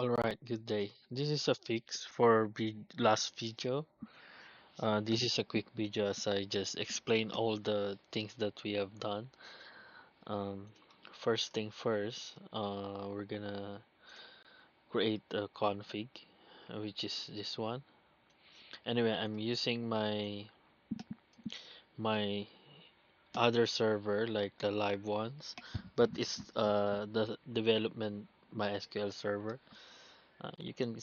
Alright, good day. This is a fix for last video. This is a quick video as I just explain all the things that we have done. Um, First thing first, we're gonna create a config, which is this one. Anyway, I'm using my other server, like the live ones, but it's the development MySQL server. You can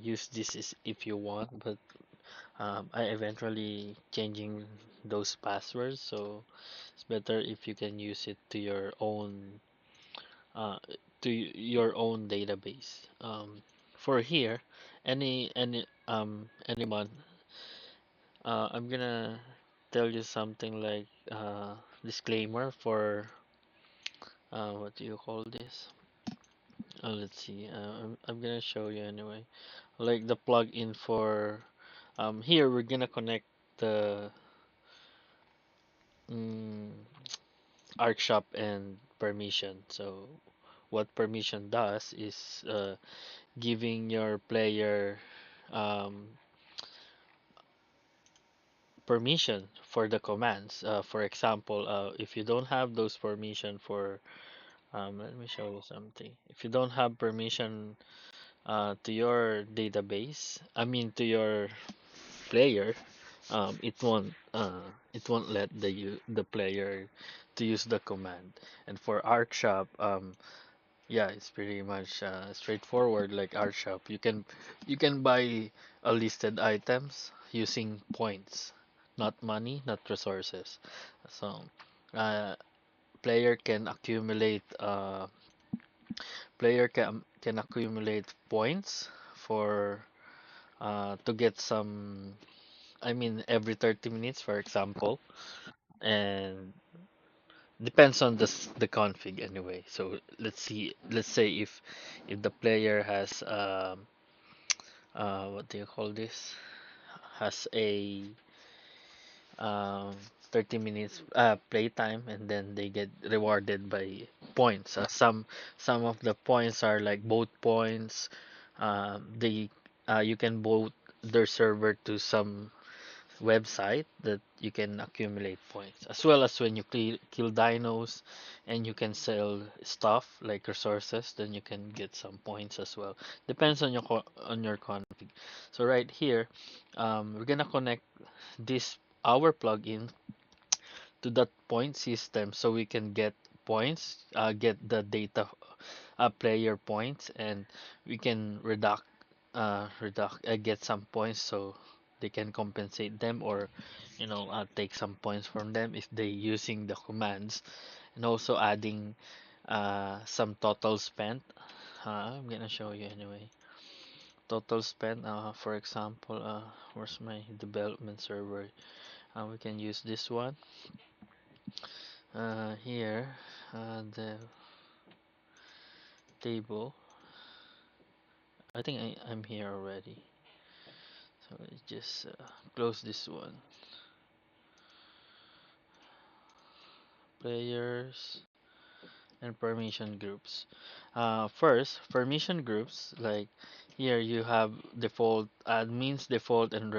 use this if you want, but I eventually changing those passwords, so it's better if you can use it to uh, your own database. For here, anyone, I'm gonna tell you something like disclaimer for what do you call this? Let's see. I'm gonna show you anyway. Like the plugin for here we're gonna connect the mm, ArkShop and permission. So what permission does is giving your player um, permission for the commands. For example, if you don't have those permission for, let me show you something. If you don't have permission to your database, I mean to your player, it won't let the player to use the command. And for ArkShop, yeah, it's pretty much straightforward like ArkShop. You can buy a listed items using points, not money, not resources. So, uh, player can accumulate points for to get some. I mean, every 30 minutes, for example, and depends on the config anyway. So let's see. Let's say if the player has what do you call this? Has a um 30 minutes playtime, and then they get rewarded by points. Some of the points are like boat points. They You can boat their server to some website that you can accumulate points, as well as when you kill dinos and you can sell stuff like resources, then you can get some points as well. Depends on on your config. So right here, we're gonna connect this our plugin to that point system so we can get points, get the data player points, and we can get some points so they can compensate them, or take some points from them if they using the commands, and also adding some total spent. I'm gonna show you anyway. Total spent, for example, where's my development server? We can use this one here, the table. I think I'm here already, so let's just close this one. Players and permission groups. First, permission groups, like here you have default admins, default, and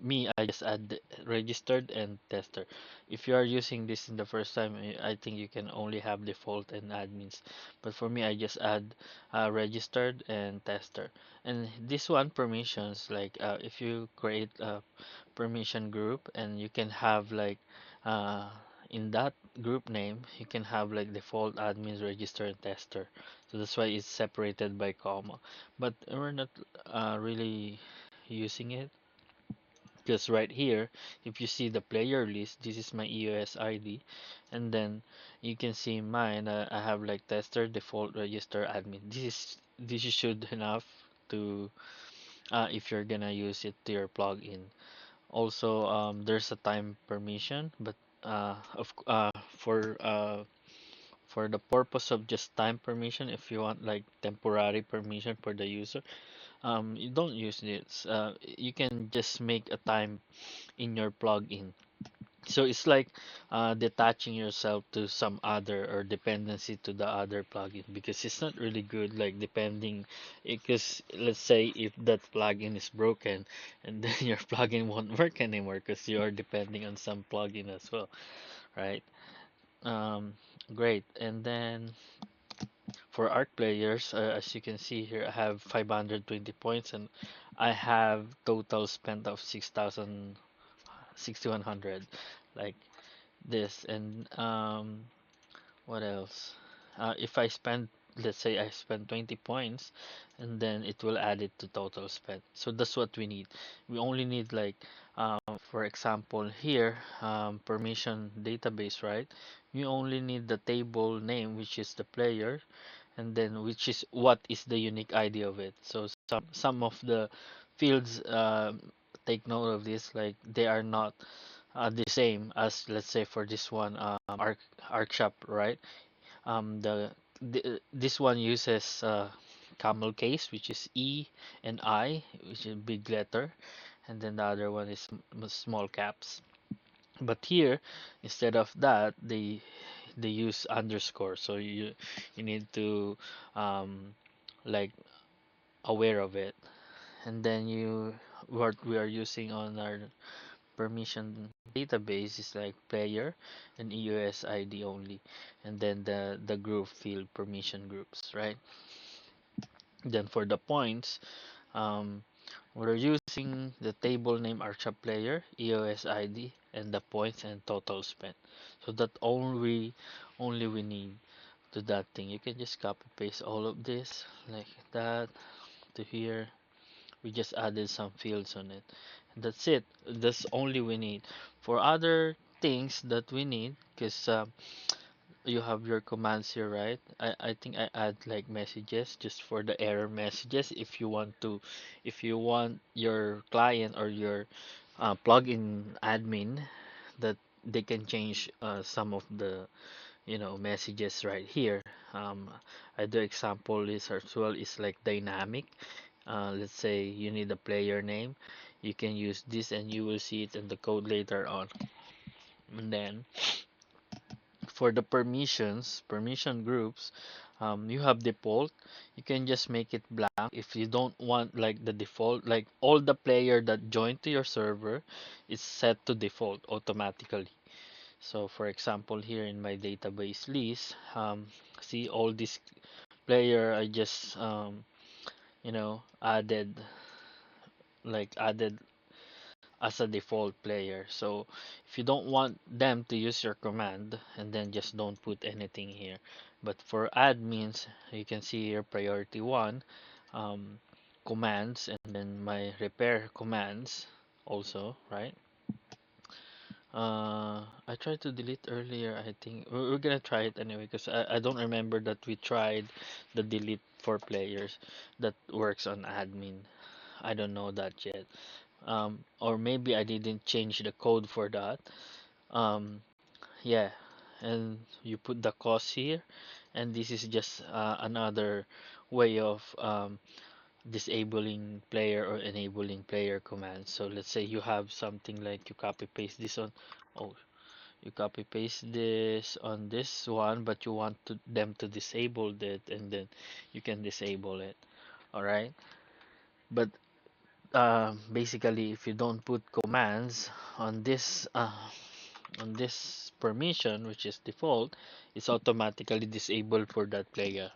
me, I just add registered and tester. If you are using this in the first time, I think you can only have default and admins. But for me, I just add registered and tester. And this one, permissions, like if you create a permission group, and you can have like uh, in that group name, you can have like default admins, register, and tester. So that's why it's separated by comma. But we're not really using it, because right here, if you see the player list, this is my EOS ID, and then you can see mine. I have like tester, default, register, admin. This is should enough to if you're gonna use it to your plugin. Also, there's a time permission, but of for the purpose of just time permission, if you want like temporary permission for the user, you don't use this. You can just make a time in your plugin. So it's like detaching yourself to some other or dependency to the other plugin because it's not really good like depending because let's say if that plugin is broken and then your plugin won't work anymore because you are depending on some plugin as well, right? Um, Great. And then for Arc players, as you can see here, I have 520 points and I have total spent of 6,000 6,100 like this. And what else? If I spend, let's say I spend 20 points, and then it will add it to total spent. So that's what we need. We only need like, for example, here, permission database, right? You only need the table name, which is the player, and then which is what is the unique ID of it. So some of the fields, take note of this, like they are not the same as let's say for this one, ArkShop, right? This one uses camel case, which is E and I, which is big letter, and then the other one is small caps. But here, instead of that, they use underscore. So you need to um, like aware of it. And then what we are using on our permission database is like player and EOS ID only, and then the group field permission groups, right? Then for the points, um, we're using the table name Archa player, EOS ID, and the points and total spent. So that only we need to that thing. You can just copy paste all of this like that to here. We just added some fields on it. That's it. That's only we need. For other things that we need, because you have your commands here, right? I think I add like messages just for the error messages. If you want your client or your plugin admin that they can change some of the messages right here. Um, I do example is as well is like dynamic. Let's say you need a player name, you can use this and you will see it in the code later on. And then for the permission groups, you have default. You can just make it blank if you don't want like the default, like all the player that join to your server is set to default automatically. So for example, here in my database list, see all this player I just added as a default player. So if you don't want them to use your command, and then just don't put anything here. But for admins, you can see here priority one, um, commands, and then my repair commands also, right? I tried to delete earlier. I think we're gonna try it anyway because I don't remember that we tried the delete for players that works on admin. I don't know that yet. Or maybe I didn't change the code for that. Um, yeah, and you put the cost here, and this is just another way of disabling player or enabling player commands. So let's say you have something like you copy paste this on. Oh, you copy paste this on this one, but you want them to disable it, and then you can disable it. All right, but basically, if you don't put commands on this permission, which is default, it's automatically disabled for that player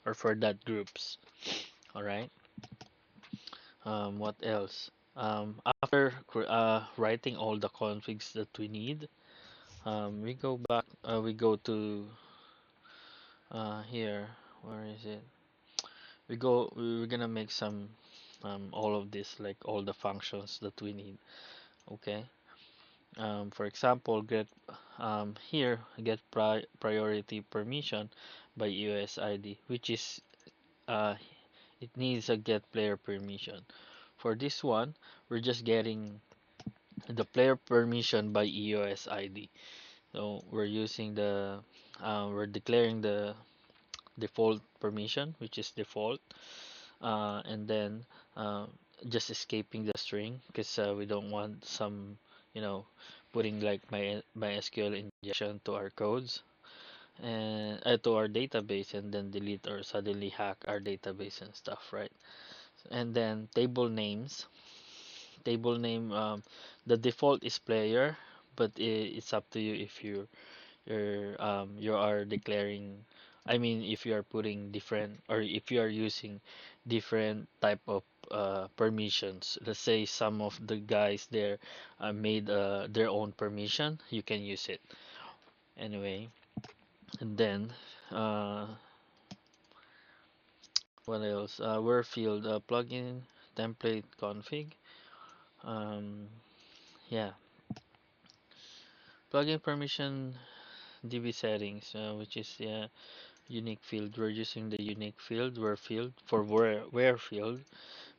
or for that groups. All right. What else? After writing all the configs that we need, we go back. We go to here. Where is it? We're gonna make some all of this, like all the functions that we need. Okay. For example, get priority permission by USID, which is uh, it needs a get player permission. For this one, we're just getting the player permission by EOS ID. So we're declaring the default permission, which is default, and then uh, just escaping the string because we don't want some, you know, putting like my SQL injection to our codes and to our database, and then delete or suddenly hack our database and stuff, right? And then table name, the default is player, but it's up to you if you are declaring, I mean, if you are putting different, or if you are using different type of permissions. Let's say some of the guys there made their own permission, you can use it anyway. And then uh, what else? Where field plugin template config. Um, yeah, plugin permission DB settings, which is unique field. We're using the unique field where field for where field,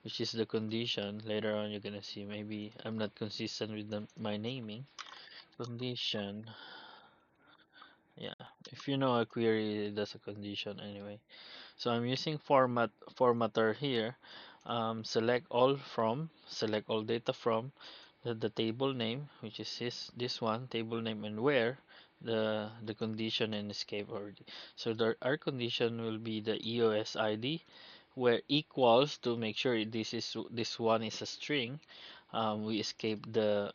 which is the condition. Later on, you're gonna see maybe I'm not consistent with my naming. Condition, yeah. If you know a query, that's a condition anyway. So I'm using formatter here. Select all data from the table name, which is this one, table name, and where the condition and escape already. So our condition will be the EOS ID, where equals to make sure this one is a string. We escape the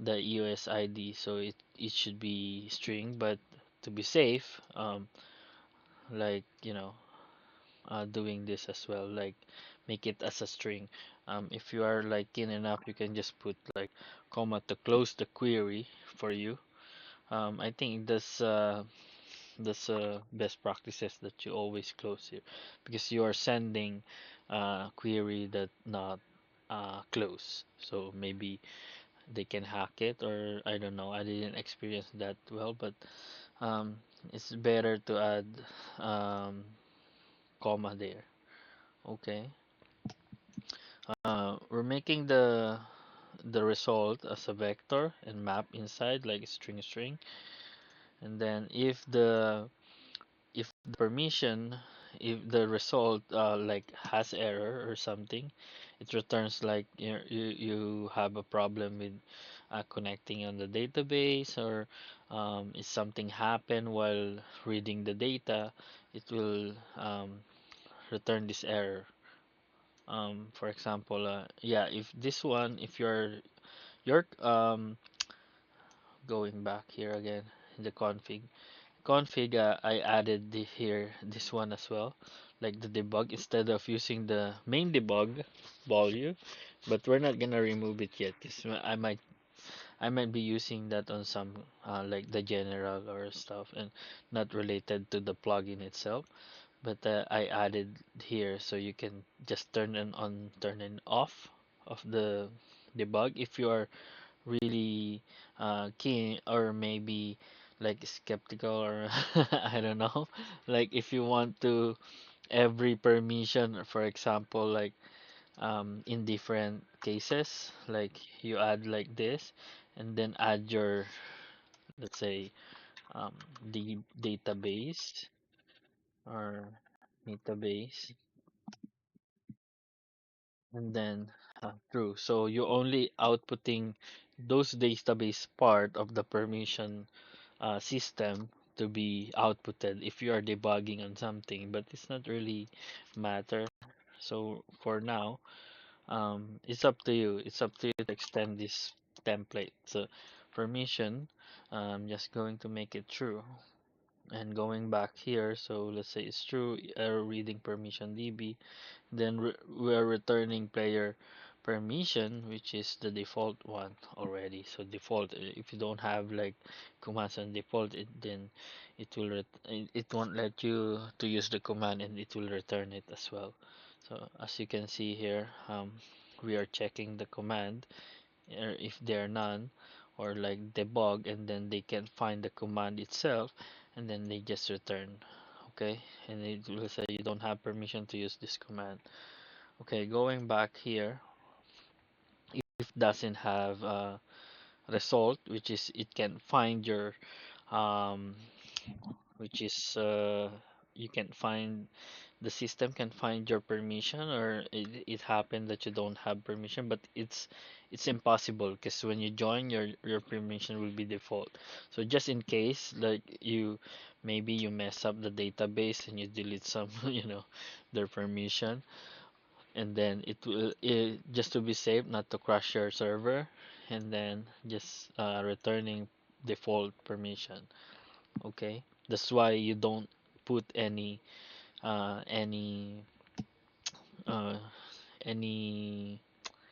EOS ID, so it should be string, but to be safe, like doing this as well, like make it as a string. If you are like keen enough, you can just put like comma to close the query for you. I think that's best practices that you always close here, because you are sending query that not close. So maybe they can hack it, or I don't know. I didn't experience that well, but um, it's better to add comma there. Okay. We're making the result as a vector and map inside like string, and then if the permission, if the result like has error or something, it returns like you have a problem with connecting on the database, or if something happened while reading the data, it will return this error. For example, yeah, if this one, if you're going back here again in the config, I added here this one as well, like the debug, instead of using the main debug value, but we're not gonna remove it yet because I might be using that on some like the general or stuff, and not related to the plugin itself. But I added here so you can just turn it on, turn it off of the debug if you are really keen, or maybe like skeptical, or I don't know, like if you want to every permission, for example, like in different cases, like you add like this, and then add your, let's say, the database or database, and then true. So you only outputting those database part of the permission system to be outputted if you are debugging on something, but it's not really matter. So for now, it's up to you. It's up to you to extend this template. So permission, I'm just going to make it true. And going back here, so let's say it's true, error reading permission DB, then we're returning player permission, which is the default one already. So default, if you don't have like commands on default, then it won't let you to use the command, and it will return it as well. So as you can see here, we are checking the command, if there are none, or like debug, and then they can find the command itself, and then they just return. Okay, and it will say you don't have permission to use this command. Okay, going back here, if doesn't have a result, which is it can find your, um, which is you can find the system can find your permission, or it happened that you don't have permission, but it's impossible because when you join, your permission will be default. So just in case, like you maybe you mess up the database and you delete some their permission, and then just to be safe, not to crash your server, and then just returning default permission. Okay, that's why you don't put any uh, any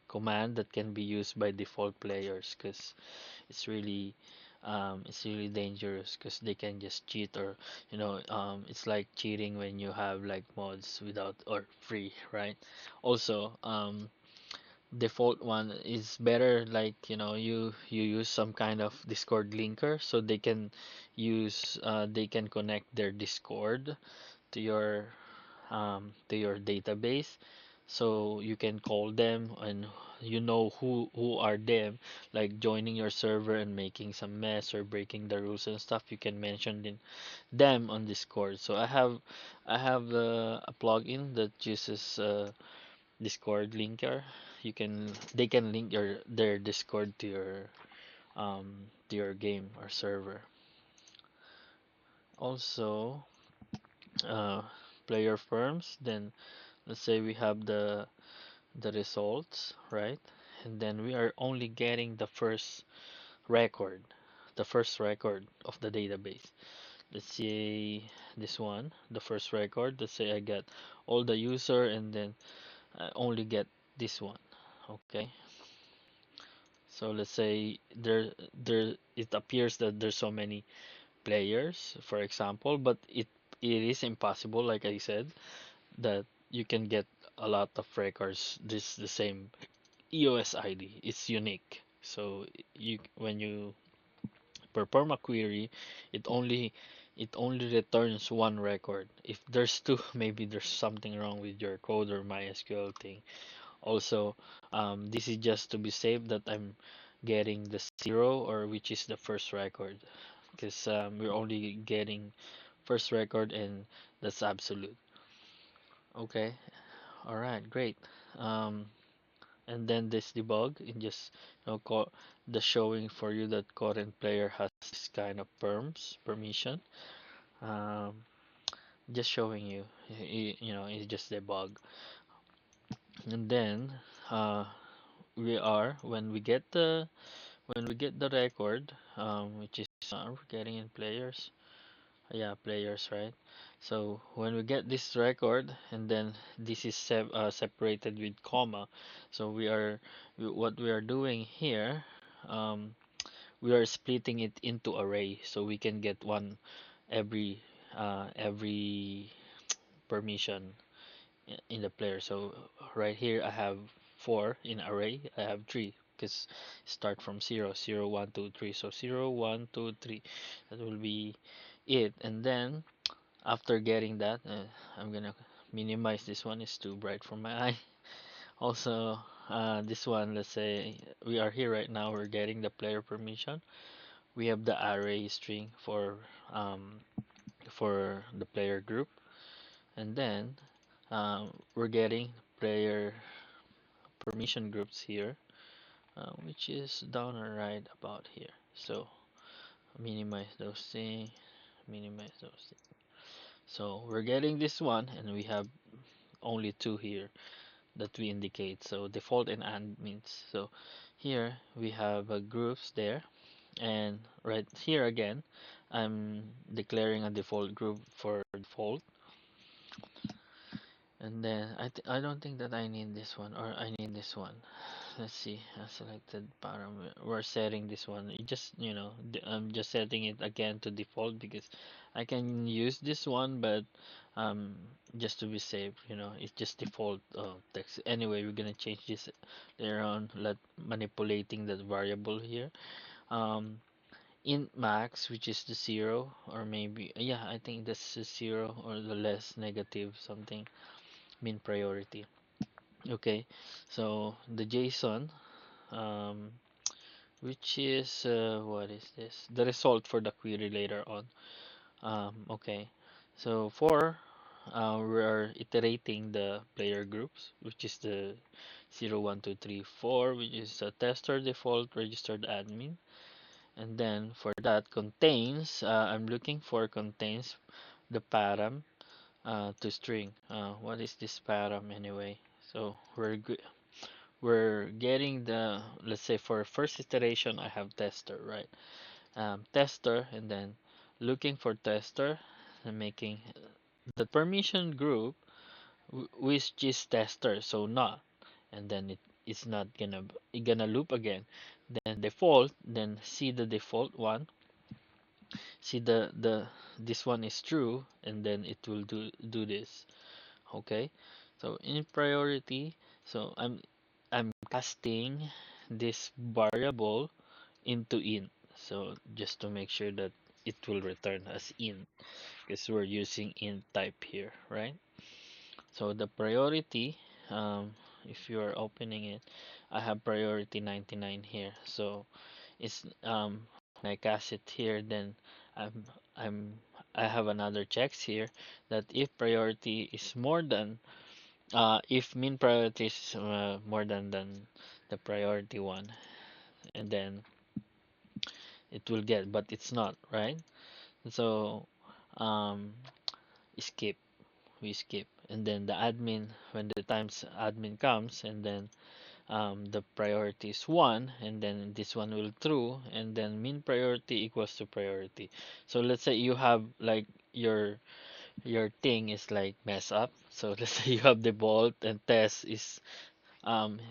command that can be used by default players, because it's really dangerous because they can just cheat, or it's like cheating when you have like mods without or free, right? Also, default one is better, like you use some kind of Discord linker, so they can connect their Discord to your database, so you can call them, and who are them, like joining your server and making some mess or breaking the rules and stuff. You can mention them on Discord. So I have a plugin that uses Discord linker. They can link their Discord to your game or server. Also, uh, player firms. Then let's say we have the results, right? And then we are only getting record, the first record of the database. Let's say this one, the first record. Let's say I get all the user, and then I only get this one. Okay. So let's say there it appears that there's so many players, for example, but it is impossible, like I said, that you can get a lot of records this the same EOS ID. It's unique. So you when you perform a query, it only it only returns one record. If there's two, maybe there's something wrong with your code or MySQL thing. Also, this is just to be safe that I'm getting the zero, or which is the first record, because we're only getting first record, and that's absolute. Okay, all right, great. Um, and then this debug in just the showing for you that current player has this kind of permission. Um, just showing you, it's just debug. And then uh, we are when we get the record, which is we're getting in players. Yeah, players, right? So when we get this record, and then this is separated with comma, so what we are doing here, um, we are splitting it into array, so we can get one every permission in the player. So right here I have four in array. I have three because start from zero, zero, one, two, three. So zero, one, two, three. That will be it. And then after getting that, I'm gonna minimize this one. It's too bright for my eye. Also, this one, let's say we are here right now. We're getting the player permission. We have the array string for the player group, and then we're getting player permission groups here, which is down and right about here. So minimize those things, minimize those things. So we're getting this one, and we have only two here that we indicate. So default and means. So here we have groups there, and right here again, I'm declaring a default group for default. And then I don't think that I need this one, or I need this one. Let's see, I selected parameter. We're setting this one. I'm just setting it again to default because I can use this one, but um, just to be safe, it's just default text. Anyway, we're gonna change this later on. Let manipulating that variable here. Um, int max, which is the zero, or maybe yeah, I think that's the zero or the less negative something. Mean priority. Okay, so the JSON. Um, which is what is this? The result for the query later on. Okay, so for we are iterating the player groups, which is the 0, 1, 2, 3, 4, which is a tester, default, registered admin. And then for that contains, I'm looking for contains the param to string. What is this param anyway? So we're getting the, let's say for first iteration I have tester, right? Tester, and then looking for tester and making the permission group which is tester, so not, and then it's not gonna loop again. Then default, then see the default one, see the this one is true, and then it will do this. Okay, so in priority, so I'm casting this variable into int, so just to make sure that it will return as int, because we're using int type here, right? So the priority, if you are opening it, I have priority 99 here. So it's when I cast it here, then I'm I'm I have another checks here that if priority is more than if min priority is more than the priority one, and then it will get, but it's not, right? So um skip, we skip, and then the admin, when the times admin comes, and then the priority is 1, and then this one will true, and then min priority equals to priority. So let's say you have like your thing is like mess up, so let's say you have default and test is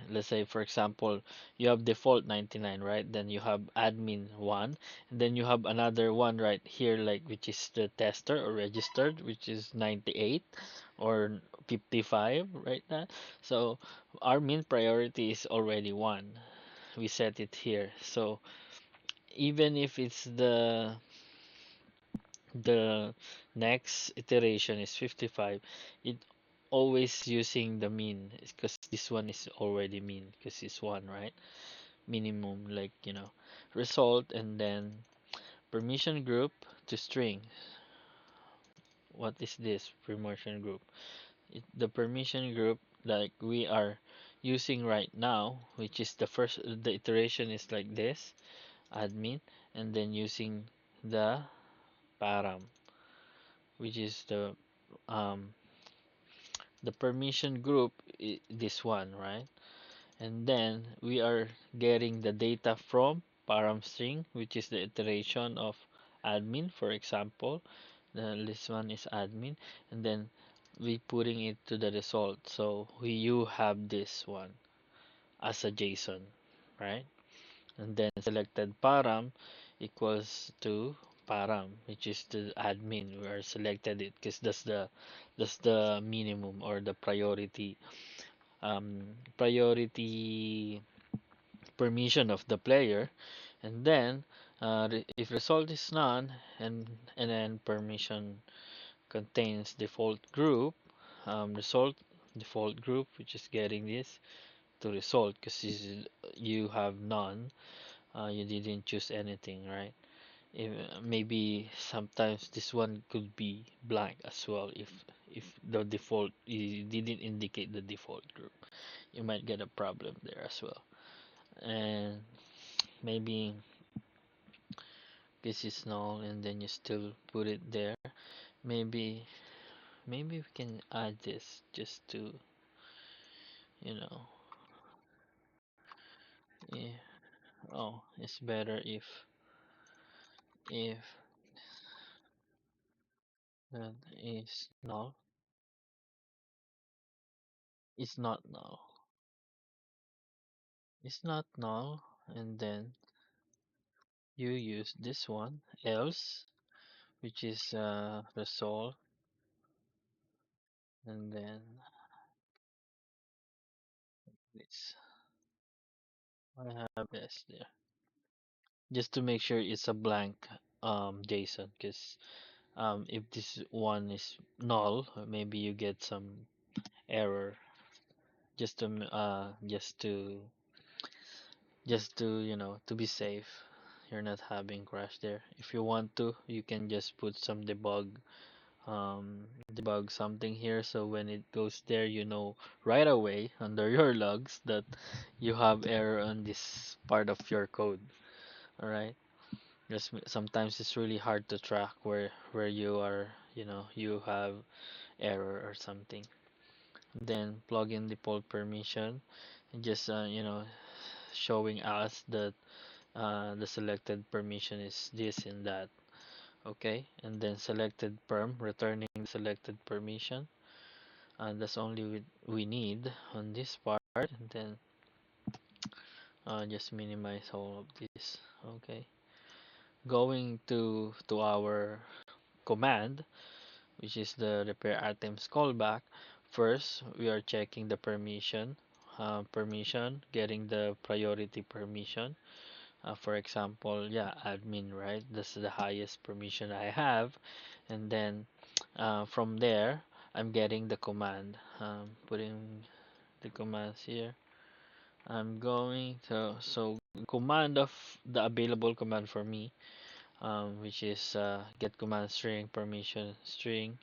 let's say for example you have default 99, right? Then you have admin 1, and then you have another one right here, like which is the tester or registered, which is 98 or 55 right now. So our min priority is already 1, we set it here. So even if it's the next iteration is 55, it always using the mean, because this one is already mean because it's 1, right? Minimum, like result, and then permission group to string. What is this permission group? The permission group like we are using right now, which is the iteration is like this, admin, and then using the param, which is um the permission group, this one, right? And then we are getting the data from param string, which is the iteration of admin, for example. This one is admin, and then we putting it to the result. So you have this one as a JSON, right? And then selected param equals to param, which is the admin. We are selected it because that's the minimum or the priority permission of the player. And then if result is none, and then permission contains default group, result default group, which is getting this to result because you have none, you didn't choose anything, right? If, maybe sometimes this one could be blank as well, if the default, you didn't indicate the default group, you might get a problem there as well. And maybe this is null, and then you still put it there. Maybe we can add this just to, you know yeah. Oh, it's better if that is null. It's not null. It's not null, and then you use this one else, which is result, and then this. I have this there just to make sure it's a blank JSON, because if this one is null, maybe you get some error, just to to be safe, you're not having crash there. If you want to, you can just put some debug debug something here, so when it goes there, you know right away under your logs that you have error on this part of your code. All right. Just sometimes it's really hard to track where you are, you have error or something. Then plug in default permission, and just showing us that the selected permission is this and that. Okay, and then selected perm, returning selected permission. That's only we need on this part, and then just minimize all of this. Okay, going to our command, which is the repair items callback. First, we are checking the permission, getting the priority permission. For example, yeah, admin, right? That's the highest permission I have, and then from there, I'm getting the command. Putting the commands here. I'm going to command of the available command for me, which is get command string permission string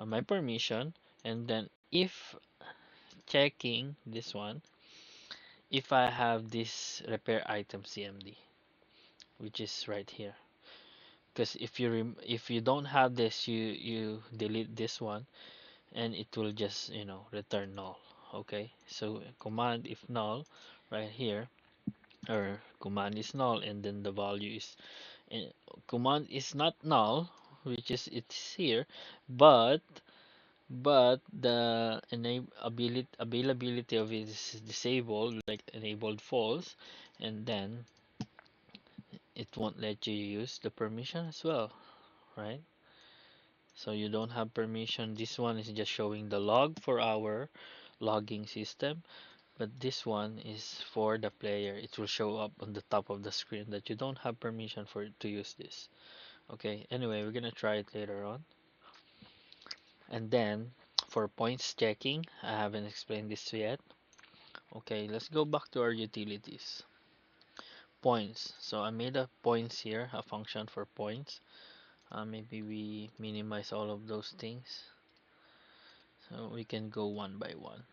my permission, and then if checking this one, if I have this repair item CMD, which is right here, because if you don't have this, you delete this one, and it will just return null. Okay, so command if null right here, or command is null, and then the value is uh, command is not null, which is it's here, but the availability of it is disabled, like enabled false, and then it won't let you use the permission as well, right? So you don't have permission. This one is just showing the log for our logging system, but this one is for the player. It will show up on the top of the screen that you don't have permission for it to use this. Okay, anyway, we're gonna try it later on. And then for points checking, I haven't explained this yet. Okay, let's go back to our utilities. Points. So I made a points here, a function for points. Maybe we minimize all of those things so we can go one by one.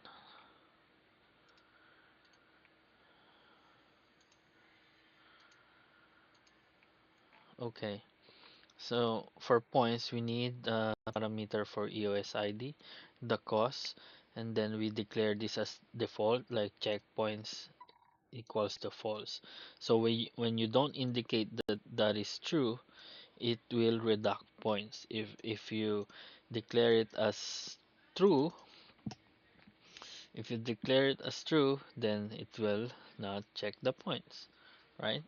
Okay, so for points, we need a parameter for EOS ID, the cost, and then we declare this as default, like checkpoints equals to false. So when you don't indicate that that is true, it will reduct points. If you declare it as true, if you declare it as true, then it will not check the points, right?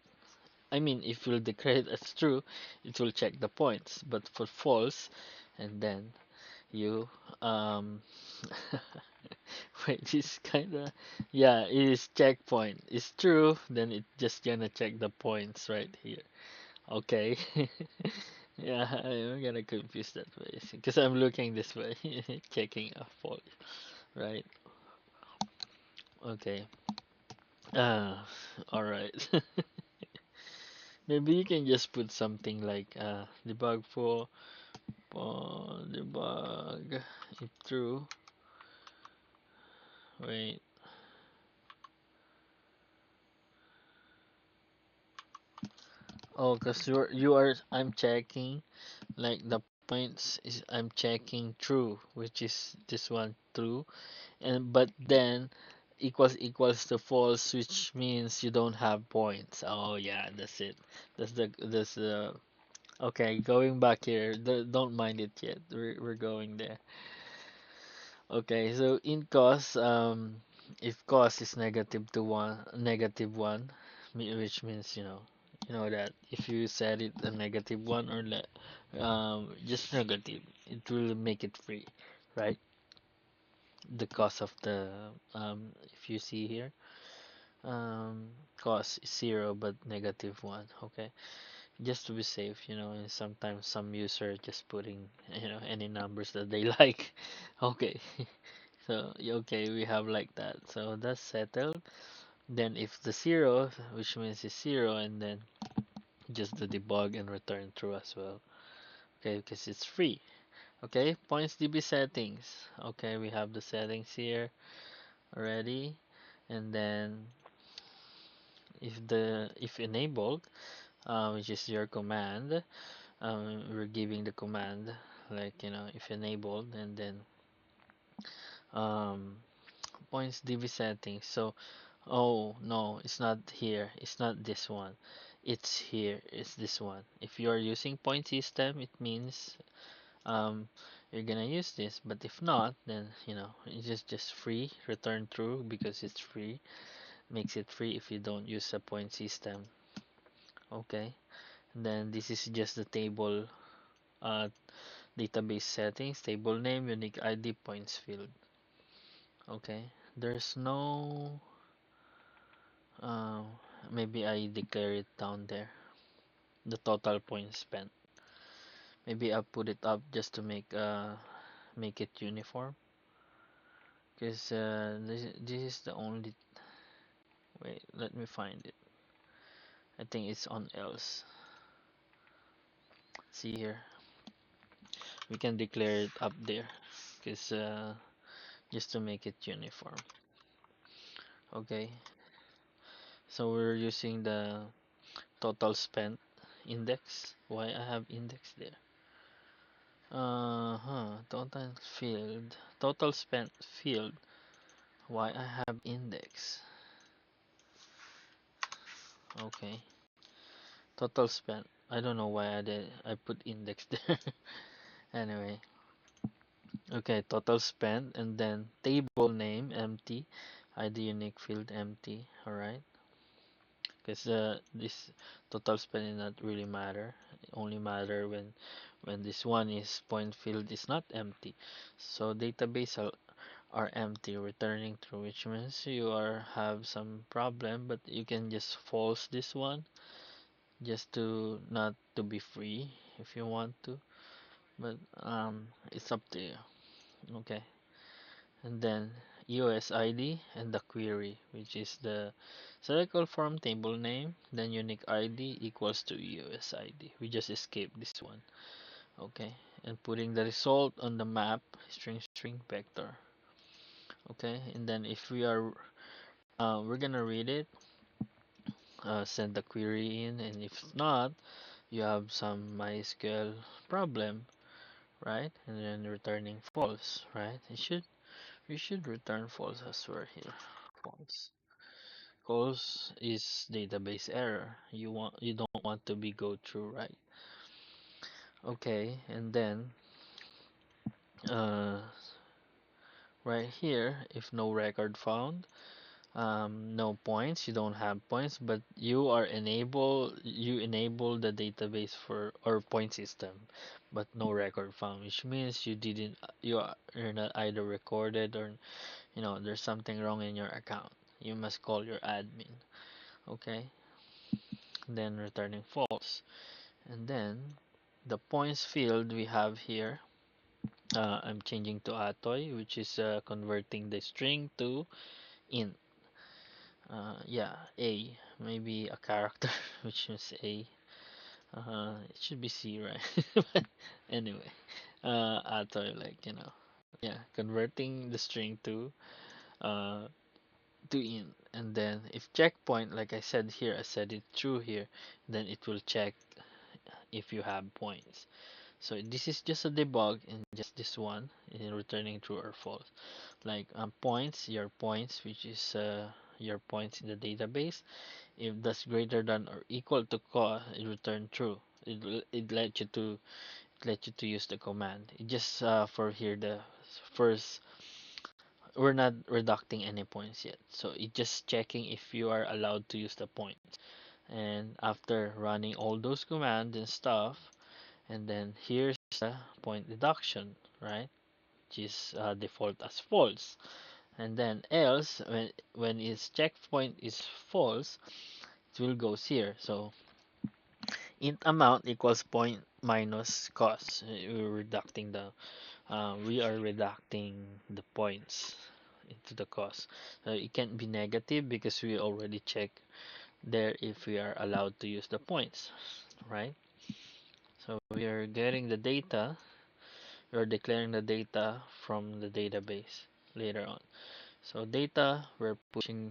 I mean, if you declare it as true, it will check the points. But for false, and then you um wait, it's kinda yeah, it is checkpoint. It's true, then it just gonna check the points right here. Okay. Yeah, I'm gonna confuse that way because I'm looking this way, checking a fault, right? Okay. Ah, all right. Maybe you can just put something like debug for debug it through. Wait. Oh, cause you are I'm checking like the points is I'm checking true, which is this one true, and but then equals to false, which means you don't have points. Oh yeah, that's it. That's the okay. Going back here, don't mind it yet. We're going there. Okay, so in cost, if cost is negative one, which means that if you set it a negative one or just negative, it will make it free, right? The cost of the if you see here, cost is zero but negative one. Okay, just to be safe, and sometimes some user just putting any numbers that they like. Okay, so okay, we have like that. So that's settled. Then if the zero, which means it's zero, and then just the debug and return true as well. Okay, because it's free. Okay, points DB settings. Okay, we have the settings here already. And then if enabled, which is your command, we're giving the command like if enabled, and then um, points DB settings. So, oh no, it's not here. It's not this one. It's here. It's this one. If you are using point system, it means um, you're gonna use this. But if not, then it's just free. Return true because it's free. Makes it free if you don't use a point system. Okay. And then this is just the table uh, database settings, table name, unique ID, points field. Okay. There's no uh, maybe I declare it down there. The total points spent. Maybe I'll put it up just to make it uniform. Because this is the only. Wait, let me find it. I think it's on else. See here, we can declare it up there. Because just to make it uniform. Okay, so we're using the total spent index. Why I have index there? Total field, total spent field. Why I have index? Okay, total spent. I don't know why I put index there. Anyway, okay, total spent, and then table name empty, ID unique field empty. All right, because this total spend is not really matter. It only matter when this one is point field is not empty. So database are empty, returning true, which means you are have some problem, but you can just false this one just to not to be free if you want to, but it's up to you. Okay, and then EOS ID and the query, which is the circle form table name, then unique ID equals to EOS ID. We just escape this one. Okay, and putting the result on the map string vector. Okay, and then if we are we're gonna read it, send the query in, and if not, you have some MySQL problem, right? And then returning false, right? We should return false as we're here. False. False is database error. You don't want to be go through, right? Okay, and then uh, right here, if no record found, no points, you don't have points, but you enable the database for or point system, but no record found, which means you didn't you're not either recorded or there's something wrong in your account. You must call your admin. Okay, then returning false, and then the points field we have here. I'm changing to atoy, which is converting the string to int. Yeah, A. Maybe a character, which is A. It should be C, right? But anyway, auto, like, yeah, converting the string uh, to int. And then if checkpoint, like I said here, I said it true here, then it will check if you have points. So this is just a debug in just this one, in returning true or false. Like points, your points, which is your points in the database. If that's greater than or equal to cost, it return true. It let you to use the command. It just for here the first we're not reducting any points yet. So it just checking if you are allowed to use the points. And after running all those commands and stuff, and then here's the point deduction, right? Which is default as false. And then else when its checkpoint is false, it will goes here. So int amount equals point minus cost. We are reducting the points into the cost. It can't be negative because we already checked there if we are allowed to use the points, right? So we are getting the data. We're declaring the data from the database later on. So data, we're pushing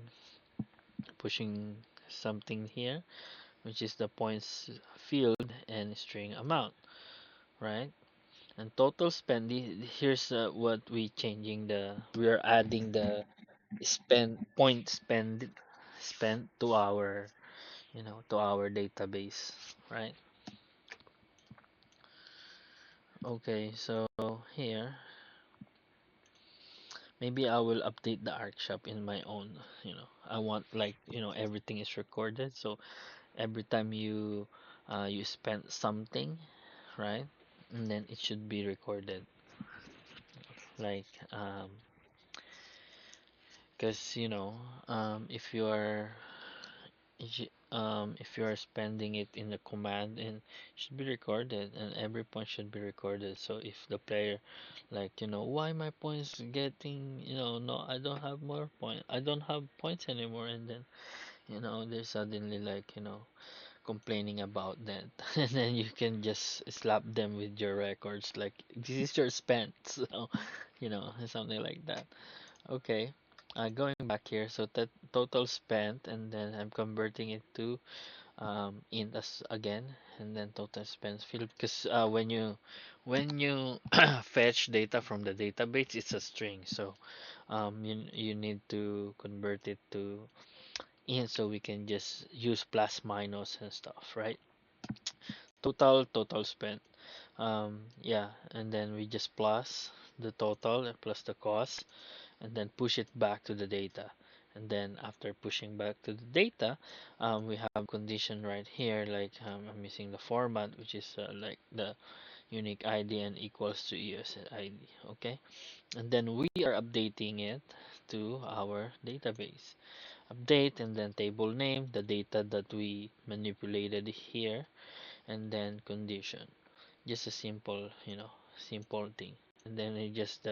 something here, which is the points field and string amount, right? And total spend. Here's what we changing the. We are adding the spend to our to our database, right? Okay, so here maybe I will update the ArkShop in my own. I want like everything is recorded, so every time you spend something, right? And then it should be recorded, like because if you are if you are spending it in the command, and it should be recorded, and every point should be recorded. So if the player like why my points getting no, I don't have more point, I don't have points anymore, and then they're suddenly like complaining about that. And then you can just slap them with your records like this is your spent. So something like that. Okay, going back here, so that total spent, and then I'm converting it to int as again, and then total spent field, because when you fetch data from the database, it's a string, so you need to convert it to int, so we can just use plus minus and stuff, right? Total spent, yeah, and then we just plus the total and plus the cost, and then push it back to the data. And then after pushing back to the data, we have condition right here, like I'm using the format, which is like the unique ID and equals to USID. Okay, and then we are updating it to our database. Update, and then table name, the data that we manipulated here, and then condition. Just a simple thing. And then it just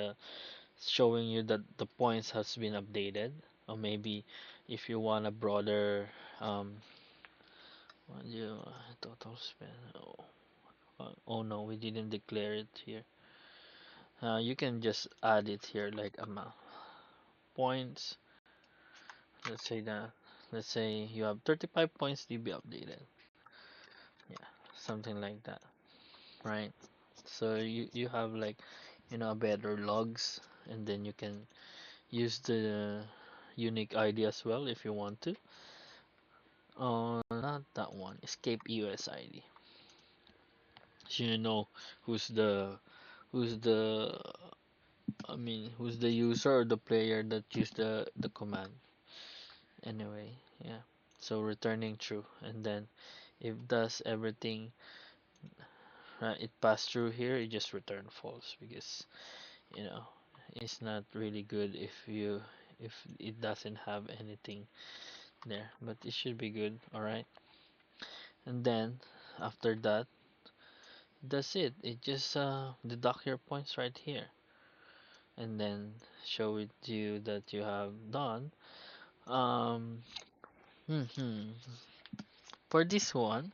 showing you that the points has been updated, or maybe if you want a broader what do you total spend. Oh no, we didn't declare it here. You can just add it here, like amount points. let's say that let's say you have 35 points to be updated, yeah, something like that, right? So you have like a better logs, and then you can use the unique ID as well if you want to. Oh, not that one. Escape USID. So who's the who's the user or the player that used the command. Anyway, yeah. So returning true, and then if does everything it passed through here, it just return false, because you know it's not really good if it doesn't have anything there, but it should be good. All right, and then after that, that's it. It just deduct your points right here, and then show it to you that you have done. Um, hmm For this one,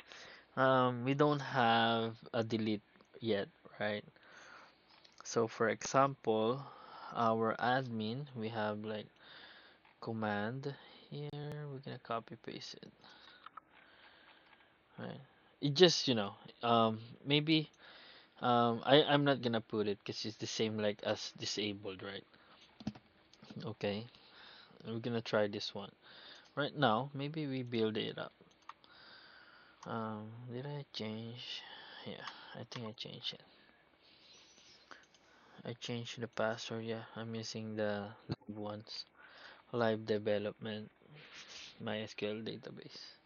we don't have a delete yet, right? So for example, our admin, we have like command here. We're gonna copy paste it, right? It just maybe I'm not gonna put it because it's the same like as disabled, right? Okay, we're gonna try this one right now. Maybe we build it up. Did I change? Yeah, I think I changed it. I changed the password. Yeah, I'm using the live ones. Live development MySQL database.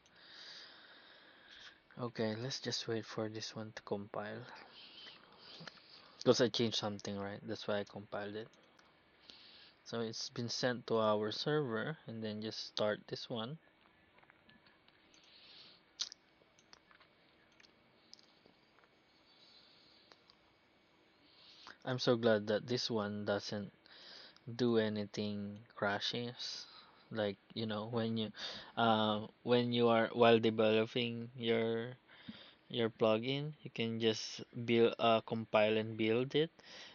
Okay, let's just wait for this one to compile. Because I changed something, right? That's why I compiled it. So it's been sent to our server, and then just start this one. I'm so glad that this one doesn't do anything crashes, like when you are while developing your plugin, you can just build, compile and build it,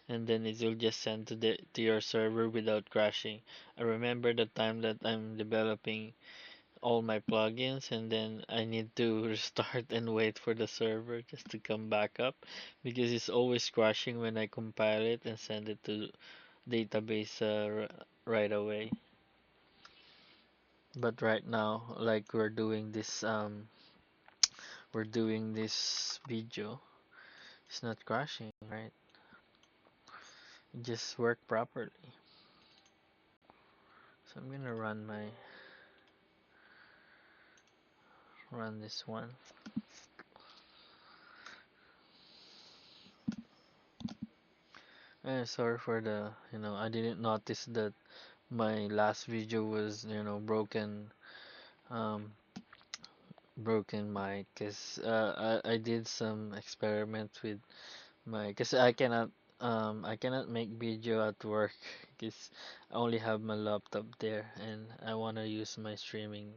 and then it will just send to your server without crashing. I remember the time that I'm developing all my plugins, and then I need to restart and wait for the server just to come back up because it's always crashing when I compile it and send it to database right away. But right now, like we're doing this video, it's not crashing, right? It just worked properly. So I'm gonna run this one. Sorry for the, I didn't notice that my last video was, um, broken mic, cause I did some experiments with my, cause I cannot make video at work, cause I only have my laptop there, and I wanna use my streaming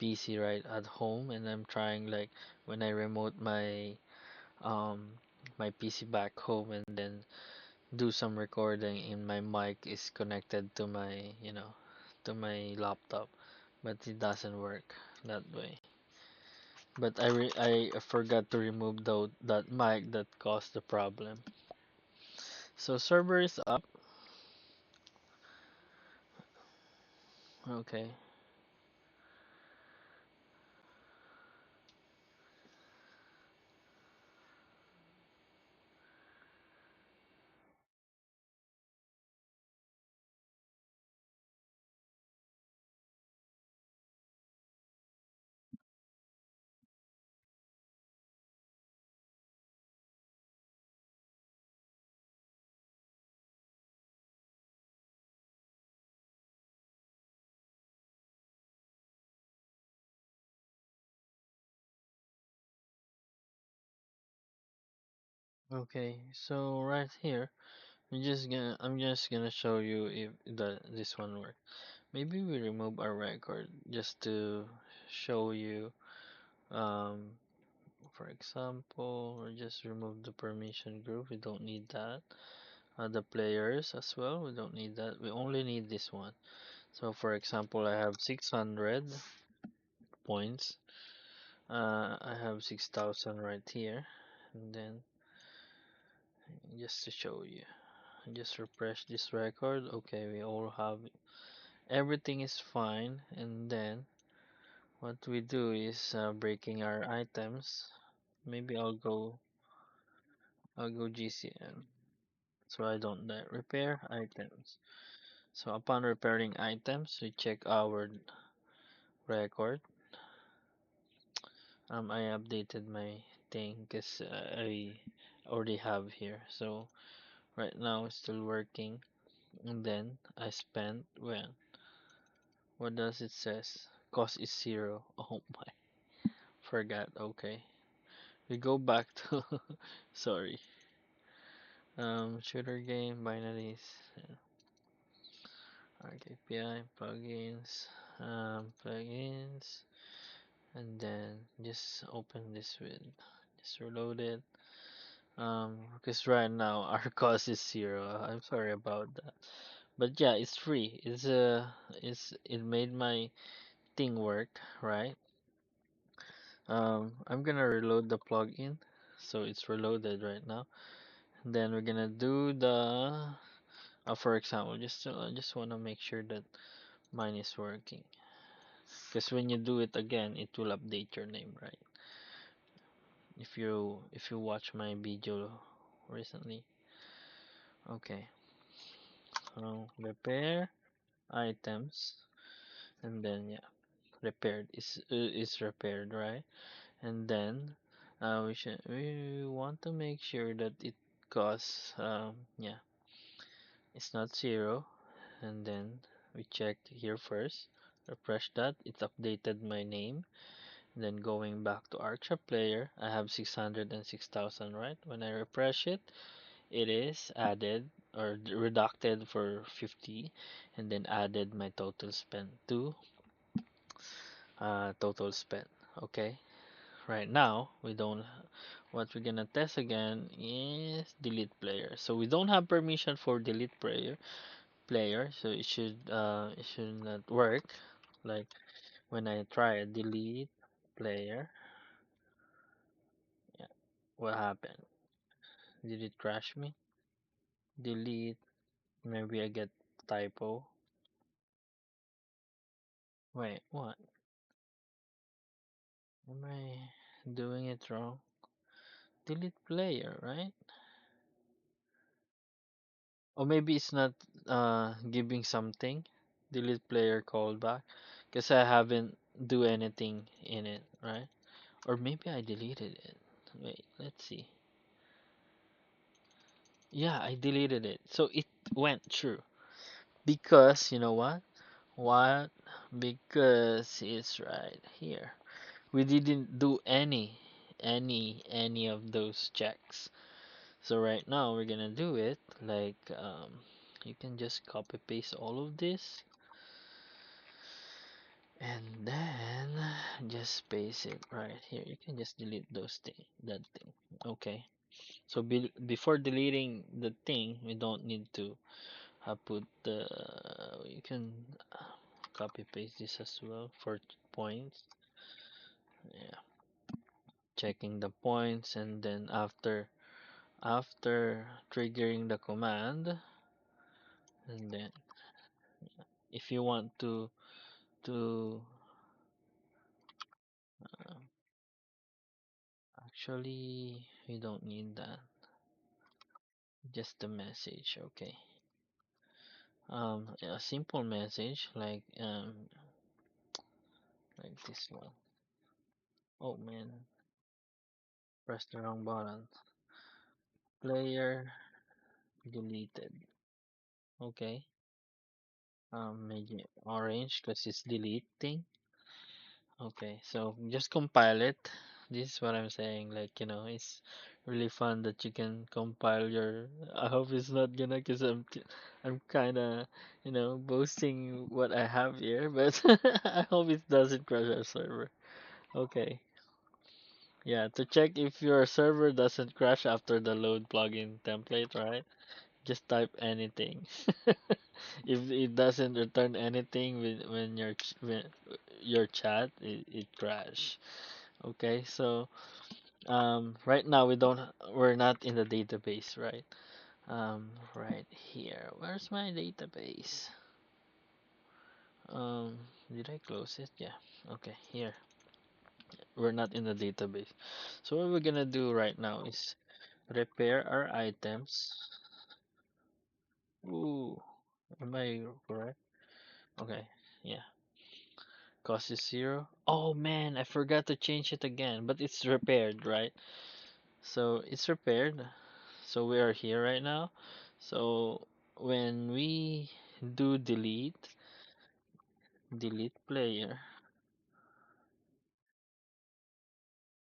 PC right at home, and I'm trying like when I remote um my PC back home and then do some recording and my mic is connected to my laptop, but it doesn't work that way. But I forgot to remove that mic that caused the problem. So server is up. Okay. Okay. So right here, I'm just gonna show you if this one works. Maybe we remove our record just to show you. Um, for example, or just remove the permission group. We don't need that. The players as well. We don't need that. We only need this one. So for example, I have 600 points. I have 6,000 right here, and then just to show you, just refresh this record. Okay, we all have everything is fine, and then what we do is breaking our items. Maybe I'll go GCM so I don't die. Repair items. So upon repairing items, we check our record. I updated my thing because I already have here. So right now it's still working. And then I spent when? What does it says? Cost is zero. Oh my, forgot. Okay, we go back to sorry. Shooter game binaries. ArkAPI plugins. Plugins. And then just open this with just reload it. Because right now our cost is zero. I'm sorry about that, but yeah, it's free. It made my thing work, right? I'm gonna reload the plugin, so it's reloaded right now. And then we're gonna do the for example, just wanna make sure that mine is working, because when you do it again, it will update your name, right? If you watch my video recently. Okay, so repair items, and then yeah, repaired is repaired, right? And then we want to make sure that it costs yeah, it's not zero. And then we check here first, refresh that, it's updated my name. Then going back to ArkShop player, I have 606,000, right? When I refresh it, it is added or reducted for 50, and then added my total spent to total spent. Okay, right now we don't. What we're gonna test again is delete player. So we don't have permission for delete player, so it should not work. Like when I try delete player, yeah, what happened? Did it crash me? Delete. Maybe I get typo. Wait, what? Am I doing it wrong? Delete player, right? Or maybe it's not giving something. Delete player callback. Because I haven't do anything in it, right? Or maybe I deleted it. Wait, let's see. Yeah, I deleted it. So it went through. Because, you know what? What? Because it's right here. We didn't do any of those checks. So right now we're gonna do it like you can just copy paste all of this and then just paste it right here. You can just delete that thing. Okay. So before deleting the thing, we don't need to put the. You can copy paste this as well for points. Yeah, checking the points and then after triggering the command, and then if you want to uh, actually we don't need that, just the message. Okay, a simple message like this one. Oh man, press the wrong button. Player deleted. Okay, maybe orange because it's deleting. Okay, so just compile it. This is what I'm saying. Like, it's really fun that you can compile your. I hope it's not gonna, cause I'm kind of, boasting what I have here, but I hope it doesn't crash our server. Okay, yeah, to check if your server doesn't crash after the load plugin template, right? Just type anything. If it doesn't return anything when your chat, it crash. Okay, so right now we're not in the database, right? Right here. Where's my database? Um, did I close it? Yeah. Okay, here. We're not in the database. So what we're gonna do right now is repair our items. Ooh, am I correct? Okay, yeah. Cost is 0. Oh man, I forgot to change it again, but it's repaired, right? So it's repaired. So we are here right now. So when we do delete player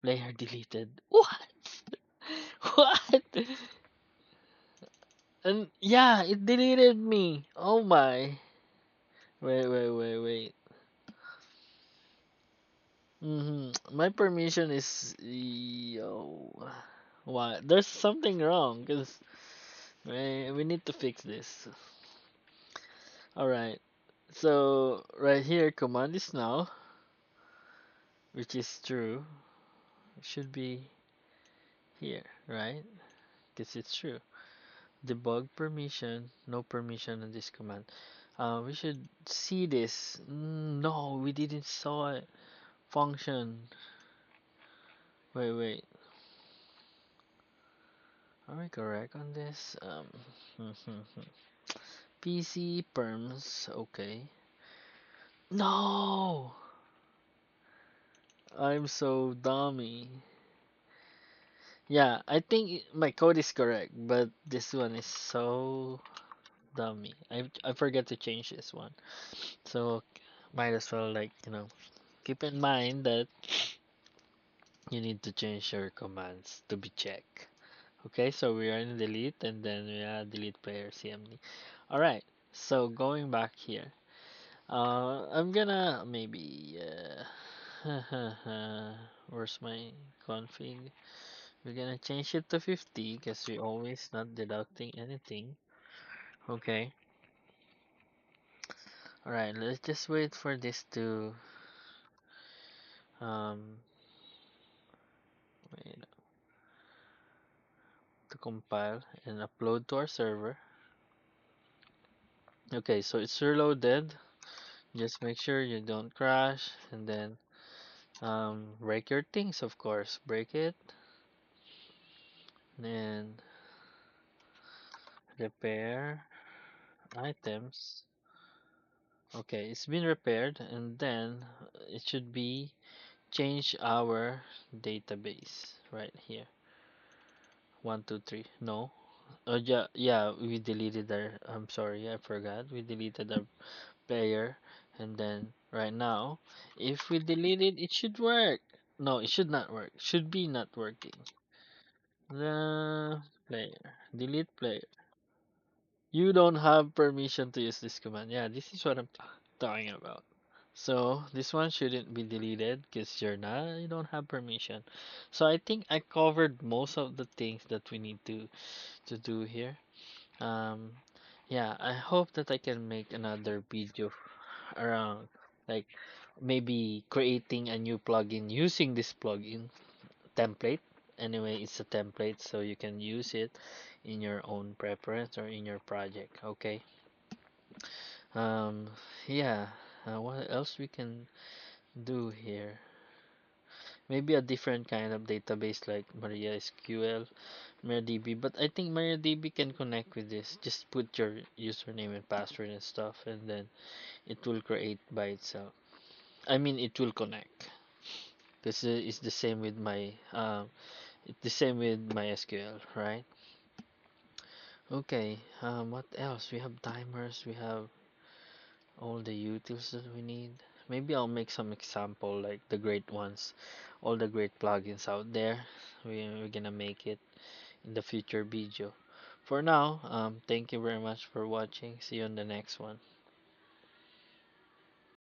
deleted. What? What? And yeah, it deleted me. Oh my. Wait. My permission is yo. What? There's something wrong because we need to fix this. All right. So right here, command is now, which is true. It should be here, right? Because it's true. Debug permission, no permission on this command. We should see this. No, we didn't saw it. Function. Wait. Are we correct on this? PC perms. Okay. No, I'm so dummy. Yeah, I think my code is correct, but this one is so dummy. I forget to change this one. So might as well keep in mind that you need to change your commands to be checked. Okay, so we are in delete and then we are delete player CMD. Alright, so going back here. I'm gonna maybe Where's my config? We're gonna change it to 50 because we always not deducting anything. Okay. Alright, let's just wait for this um wait, to compile and upload to our server. Okay, so it's reloaded. Just make sure you don't crash, and then break your things, of course. Break it, and repair items. Okay, it's been repaired, and then it should be change our database right here. 123. No. Oh yeah, yeah. We deleted our. I'm sorry, I forgot. We deleted our player, and then right now, if we delete it, it should work. No, it should not work. Should be not working. The player. Delete player. You don't have permission to use this command. Yeah, this is what I'm talking about. So this one shouldn't be deleted because you don't have permission. So I think I covered most of the things that we need to do here. Um, yeah, I hope that I can make another video around like maybe creating a new plugin using this plugin template. Anyway, it's a template, so you can use it in your own preference or in your project. Okay. Um, yeah. What else we can do here? Maybe a different kind of database like MariaSQL, MariaDB. But I think MariaDB can connect with this. Just put your username and password and stuff, and then it will create by itself. I mean, it will connect. Because it's the same with it's the same with MySQL, right? Okay. What else? We have timers. We have all the utils that we need. Maybe I'll make some example like the great ones, all the great plugins out there. We're gonna make it in the future video. For now, thank you very much for watching. See you on the next one.